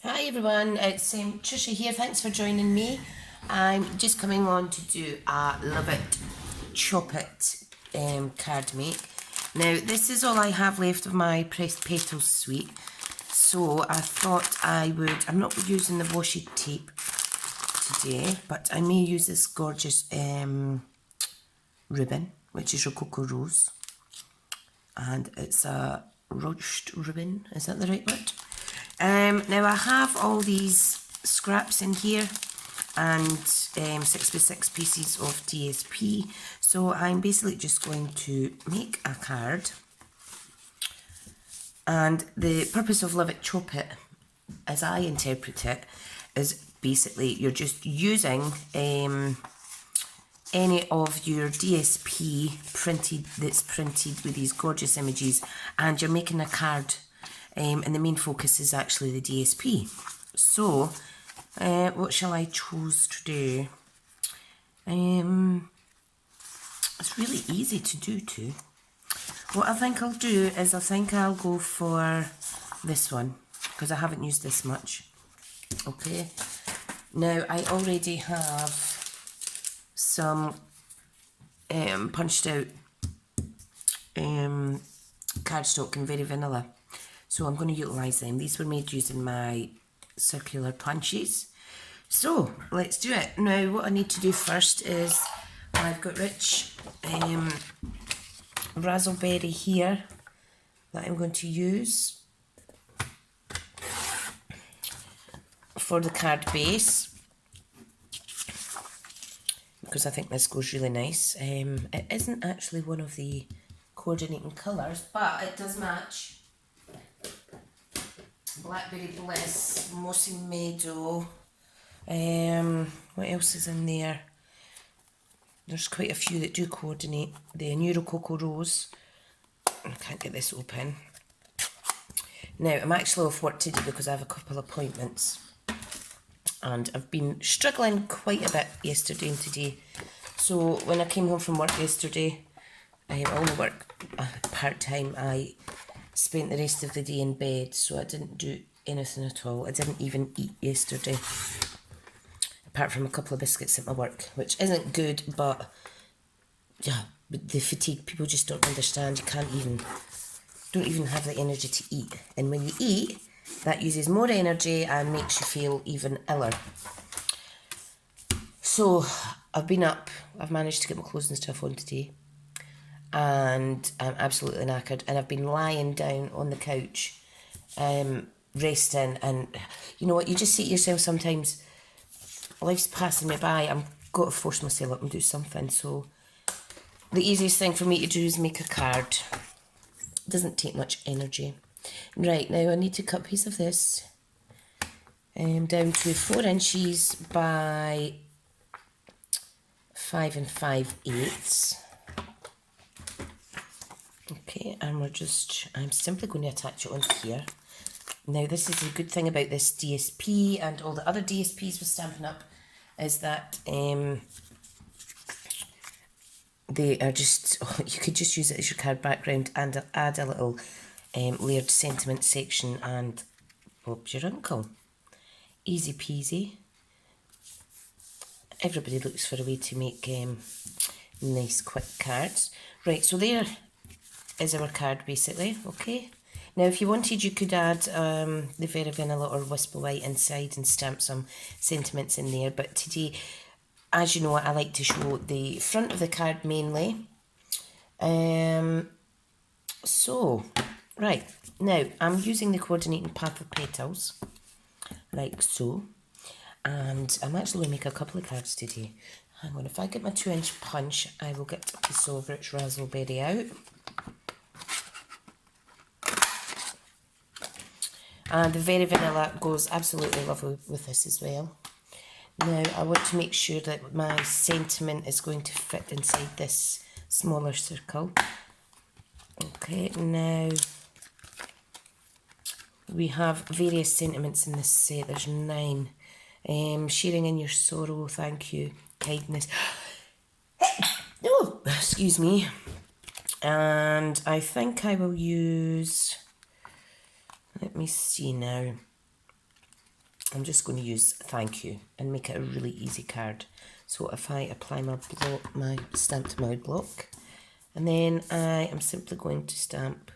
Hi everyone, it's Tricia here. Thanks for joining me. I'm just coming on to do a Love It, Chop It card make. Now this is all I have left of my pressed petals suite, so I thought I'm not using the washi tape today, but I may use this gorgeous ribbon, which is Rococo Rose, and it's a ruched ribbon, is that the right word? Now I have all these scraps in here and 6x6 pieces of DSP, so I'm basically just going to make a card, and the purpose of Love It Chop It, as I interpret it, is basically you're just using any of your DSP that's printed with these gorgeous images, and you're making a card, and the main focus is actually the DSP. So what shall I choose to do? It's really easy to do too. What I think I'll do is I'll go for this one, because I haven't used this much. Okay, now I already have some punched out cardstock and very vanilla, so I'm going to utilise them. These were made using my circular punches. So let's do it. Now what I need to do first is I've got rich razzleberry here that I'm going to use for the card base, because I think this goes really nice. It isn't actually one of the coordinating colours, but it does match. Blackberry Bliss, Mossy Meadow, what else is in there? There's quite a few that do coordinate. The New Rococo Rose. I can't get this open. Now, I'm actually off work today because I have a couple of appointments, and I've been struggling quite a bit yesterday and today. So when I came home from work yesterday, I only work part-time. I spent the rest of the day in bed, so I didn't do anything at all. I didn't even eat yesterday, apart from a couple of biscuits at my work, which isn't good, but yeah, the fatigue, people just don't understand. You don't even have the energy to eat, and when you eat, that uses more energy and makes you feel even iller. So I've been up, I've managed to get my clothes and stuff on today, and I'm absolutely knackered, and I've been lying down on the couch resting, and you know what, you just say to yourself sometimes, life's passing me by, I'm got to force myself up and do something. So the easiest thing for me to do is make a card. It doesn't take much energy. Right, now I need to cut a piece of this down to 4 inches by 5 5/8. Okay, and I'm simply going to attach it on here. Now this is a good thing about this DSP and all the other DSPs with Stampin' Up, is that they are just, you could just use it as your card background and add a little layered sentiment section, and Bob's your uncle. Easy peasy. Everybody looks for a way to make nice quick cards. Right, so there is our card basically, okay? Now if you wanted, you could add the very vanilla or Whisper White inside and stamp some sentiments in there, but today, as you know, I like to show the front of the card mainly. So, right, now I'm using the coordinating path of petals, like so, and I'm actually going to make a couple of cards today. Hang on, if I get my 2-inch punch, I will get a piece of rich razzleberry out. And the very vanilla goes absolutely lovely with this as well. Now I want to make sure that my sentiment is going to fit inside this smaller circle. Okay, now we have various sentiments in this set. There's 9. Sharing in your sorrow, thank you, kindness. Oh, excuse me. And I think I will use, let me see now. I'm just going to use thank you and make it a really easy card. So if I apply my stamped mould block, and then I am simply going to stamp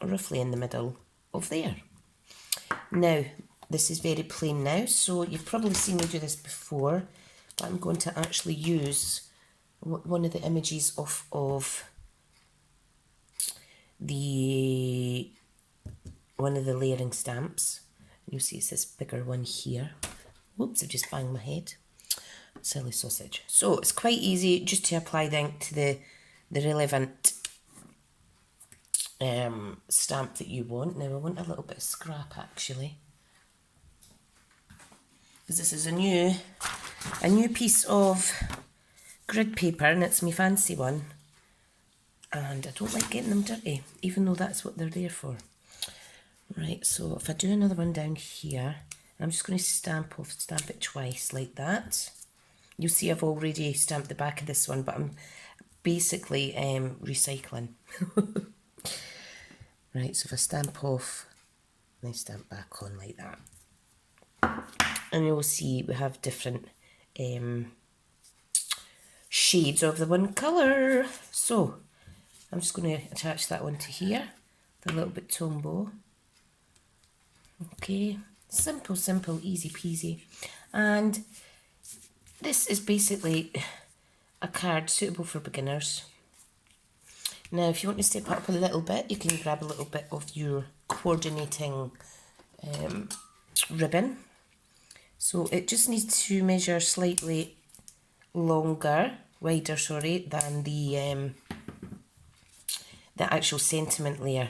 roughly in the middle of there. Now, this is very plain now, so you've probably seen me do this before, but I'm going to actually use one of the images of one of the layering stamps. You'll see it's this bigger one here. Whoops, I just banged my head. Silly sausage. So it's quite easy just to apply the ink to the relevant stamp that you want. Now I want a little bit of scrap actually, because this is a new piece of grid paper and it's my fancy one, and I don't like getting them dirty, even though that's what they're there for. Right, so if I do another one down here, I'm just going to stamp it twice like that. You'll see I've already stamped the back of this one, but I'm basically recycling. Right, so if I stamp off, and I stamp back on like that. And you'll see we have different shades of the one colour. So I'm just going to attach that one to here, the little bit tombow. Okay, simple, simple, easy peasy. And this is basically a card suitable for beginners. Now, if you want to step up a little bit, you can grab a little bit of your coordinating ribbon. So it just needs to measure slightly wider, than the actual sentiment layer.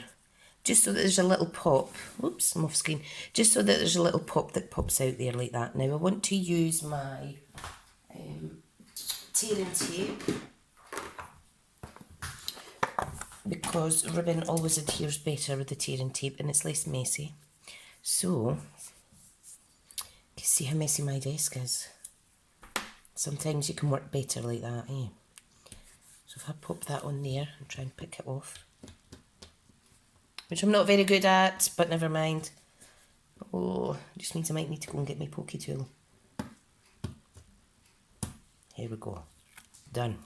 Just so that there's a little pop. Whoops, I'm off screen. Just so that there's a little pop that pops out there like that. Now I want to use my tearing tape, because ribbon always adheres better with the tearing tape and it's less messy. So, you can see how messy my desk is. Sometimes you can work better like that, eh? So if I pop that on there and try and pick it off, which I'm not very good at, but never mind. Oh, just means I might need to go and get my pokey tool. Here we go. Done.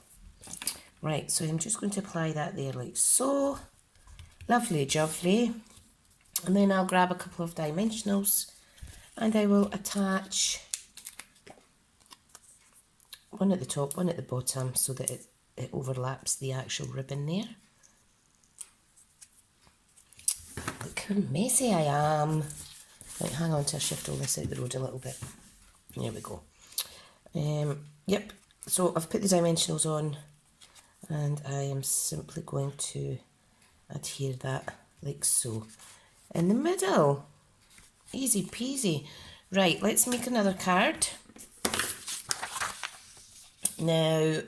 Right, so I'm just going to apply that there like so. Lovely jubbly. And then I'll grab a couple of dimensionals and I will attach one at the top, one at the bottom, so that it overlaps the actual ribbon there. Look how messy I am. Right, hang on till I shift all this out the road a little bit. There we go. Yep, so I've put the dimensionals on and I am simply going to adhere that like so. In the middle. Easy peasy. Right, let's make another card. Now,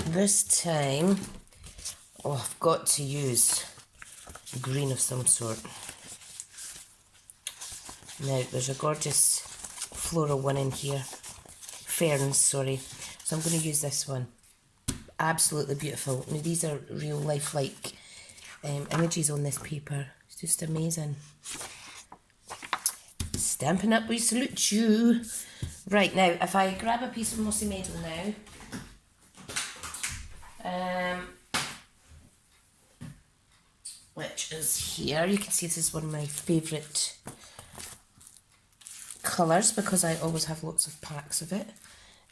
this time, I've got to use green of some sort. Now, there's a gorgeous floral one in here. Ferns, sorry. So I'm going to use this one. Absolutely beautiful. Now, these are real lifelike images on this paper. It's just amazing. Stampin' Up, we salute you. Right, now, if I grab a piece of mossy meadow now, which is here, you can see this is one of my favourite colours because I always have lots of packs of it.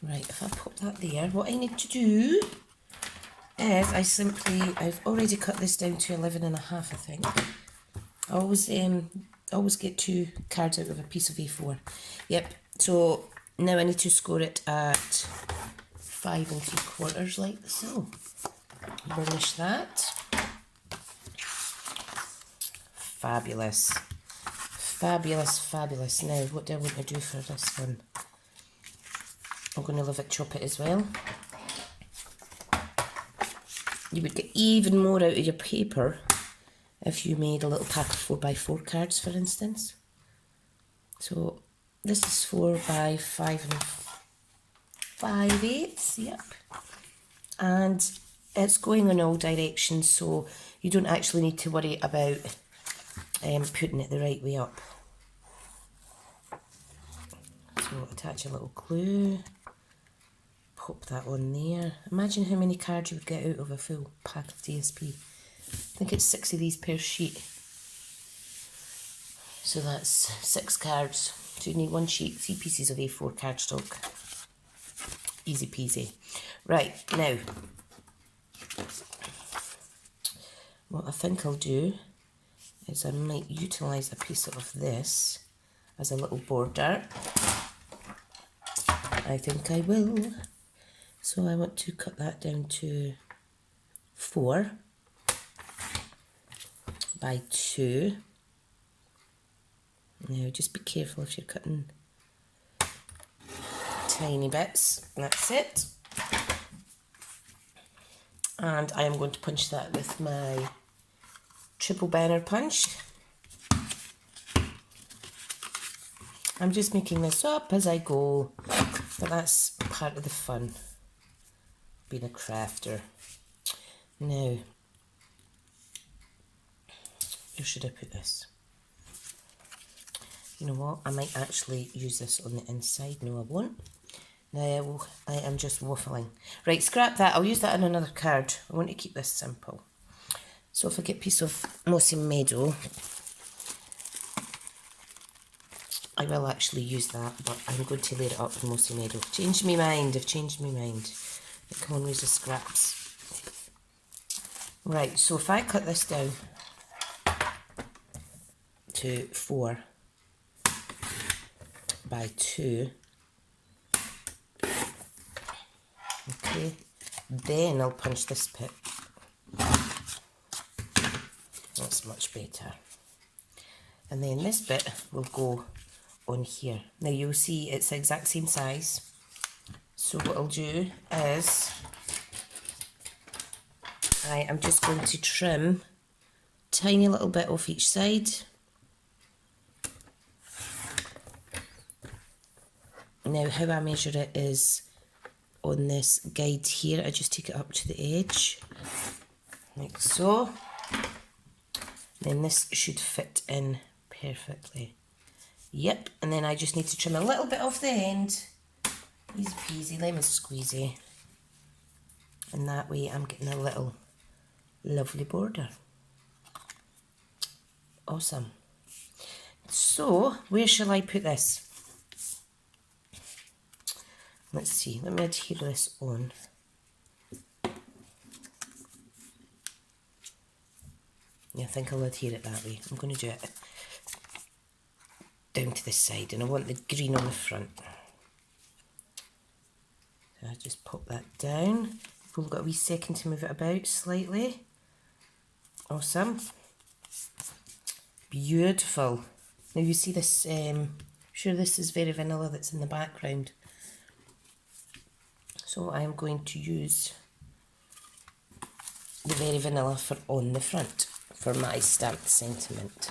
Right, if I pop that there, what I need to do is I've already cut this down to 11.5, I think. I always get 2 cards out of a piece of A4. Yep, so now I need to score it at 5 3/4 like so. Burnish that. Fabulous. Fabulous, fabulous. Now, what do I want to do for this one? I'm going to leave it chop it as well. You would get even more out of your paper if you made a little pack of 4x4 cards, for instance. So this is 4 by 5 5/8, yep. And it's going in all directions, so you don't actually need to worry about putting it the right way up. So attach a little glue, pop that on there. Imagine how many cards you would get out of a full pack of DSP. I think it's 6 of these per sheet. So that's 6 cards. So you need 1 sheet, 3 pieces of A4 cardstock. Easy peasy. Right, now, what I think I'll do is I might utilise a piece of this as a little border. I think I will. So I want to cut that down to 4 by 2. Now just be careful if you're cutting tiny bits. That's it. And I am going to punch that with my triple banner punch. I'm just making this up as I go, but that's part of the fun, being a crafter. Now, where should I put this? You know what, I might actually use this on the inside. No, I won't. Now, I am just waffling. Right, scrap that. I'll use that on another card. I want to keep this simple. So if I get a piece of mossy meadow, I will actually use that, but I'm going to layer it up with mossy meadow. Changed my mind. I've changed my mind. Come on, where's the scraps? Right, so if I cut this down to 4 by 2, okay, then I'll punch this bit. That's much better. And then this bit will go on here. Now you'll see it's the exact same size. So what I'll do is I am just going to trim a tiny little bit off each side. Now how I measure it is on this guide here. I just take it up to the edge, like so. Then this should fit in perfectly. Yep, and then I just need to trim a little bit off the end. Easy peasy, lemon squeezy. And that way I'm getting a little lovely border. Awesome. So, where shall I put this? Let's see, let me adhere this on. Yeah, I think I'll adhere it that way. I'm going to do it down to this side, and I want the green on the front. So I just pop that down. We've got a wee second to move it about slightly. Awesome. Beautiful. Now you see this, sure this is very vanilla that's in the background. So I am going to use the very vanilla for on the front for my stamped sentiment.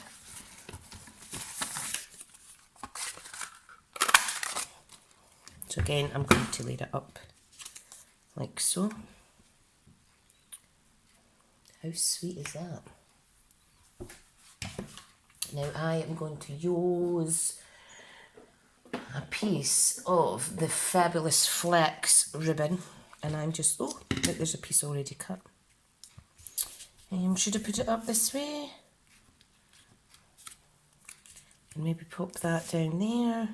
So again, I'm going to layer it up like so. How sweet is that? Now I am going to use a piece of the Fabulous Flex ribbon, and I'm just, oh, look, there's a piece already cut. Should I put it up this way? And maybe pop that down there.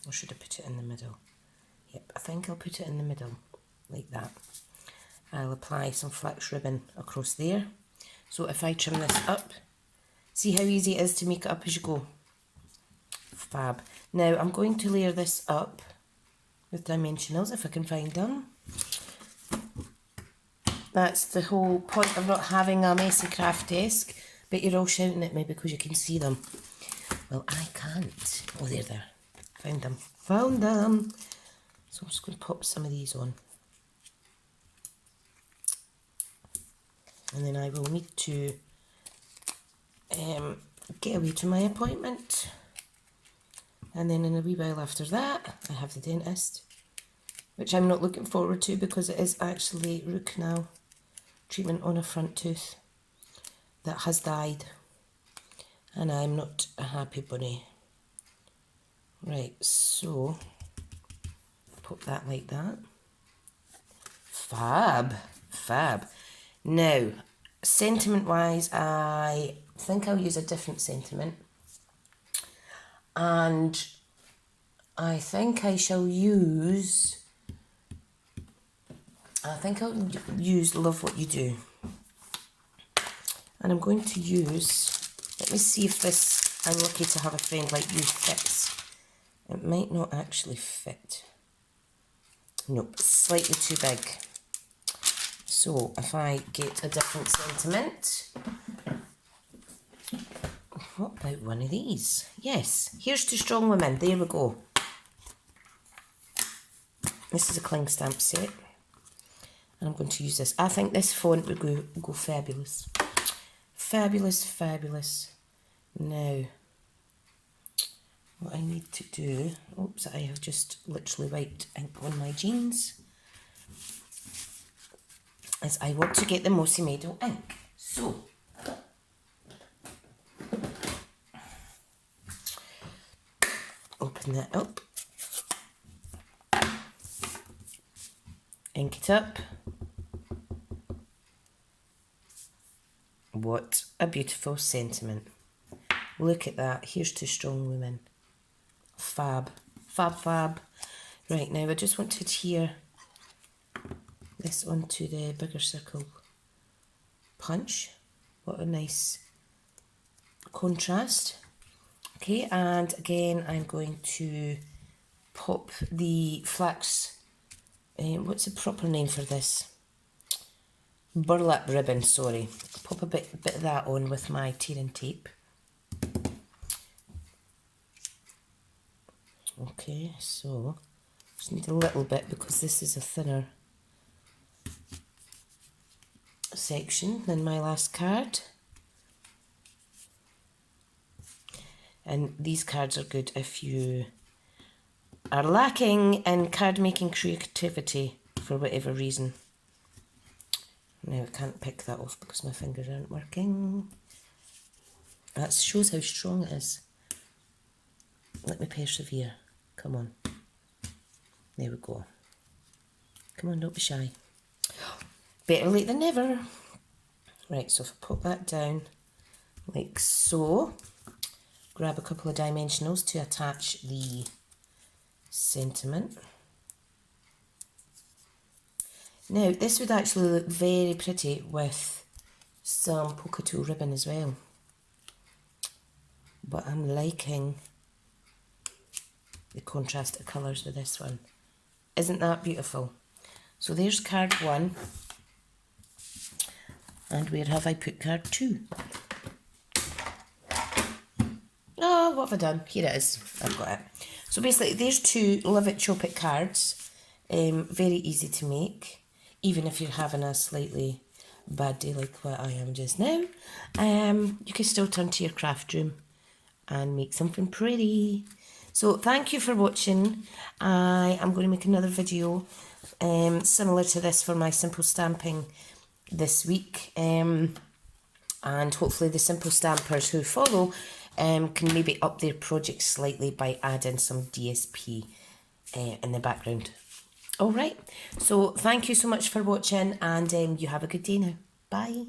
Or should I put it in the middle? Yep, I think I'll put it in the middle, like that. I'll apply some flex ribbon across there. So if I trim this up, see how easy it is to make it up as you go? Fab. Now I'm going to layer this up with dimensionals if I can find them. That's the whole point of not having a messy craft desk, but you're all shouting at me because you can see them. Well, I can't. Oh, there. Found them. Found them. So I'm just going to pop some of these on. And then I will need to get away to my appointment. And then in a wee while after that, I have the dentist, which I'm not looking forward to because it is actually root canal treatment on a front tooth that has died. And I'm not a happy bunny. Right, so put that like that. Fab, fab. Now, sentiment-wise, I think I'll use a different sentiment. And I think I shall use... I think I'll use Love What You Do. And I'm going to use... Let me see if this I'm Lucky to Have a Friend Like You fits. It might not actually fit. Nope, it's slightly too big. So if I get a different sentiment, what about one of these? Yes, Here's to Strong Women. There we go. This is a cling stamp set. And I'm going to use this. I think this font would go fabulous. Fabulous, fabulous. Now, what I need to do... Oops, I have just literally wiped ink on my jeans. Is I want to get the Mossy Meadow ink. So, open that up. Ink it up. What a beautiful sentiment. Look at that. Here's to Strong Women. Fab. Fab, fab. Right, now I just want to adhere this onto the bigger circle punch. What a nice contrast. Okay, and again I'm going to pop the flax, what's the proper name for this? Burlap ribbon, sorry. Pop a bit of that on with my tearing tape. Okay, so just need a little bit because this is a thinner section than my last card. And these cards are good if you are lacking in card making creativity for whatever reason. Now I can't pick that off because my fingers aren't working. That shows how strong it is. Let me persevere. Come on. There we go. Come on, don't be shy. Better late than never. Right, so if I put that down like so, grab a couple of dimensionals to attach the sentiment. Now, this would actually look very pretty with some polka dot ribbon as well. But I'm liking the contrast of colours with this one. Isn't that beautiful? So there's card 1. And where have I put card 2? Oh, what have I done? Here it is. I've got it. So basically, there's 2 Love It, Chop It cards. Very easy to make. Even if you're having a slightly bad day like what I am just now, you can still turn to your craft room and make something pretty. So thank you for watching. I am going to make another video similar to this for my simple stamping this week. And hopefully the simple stampers who follow can maybe up their project slightly by adding some DSP in the background. Alright, so thank you so much for watching and you have a good day now. Bye.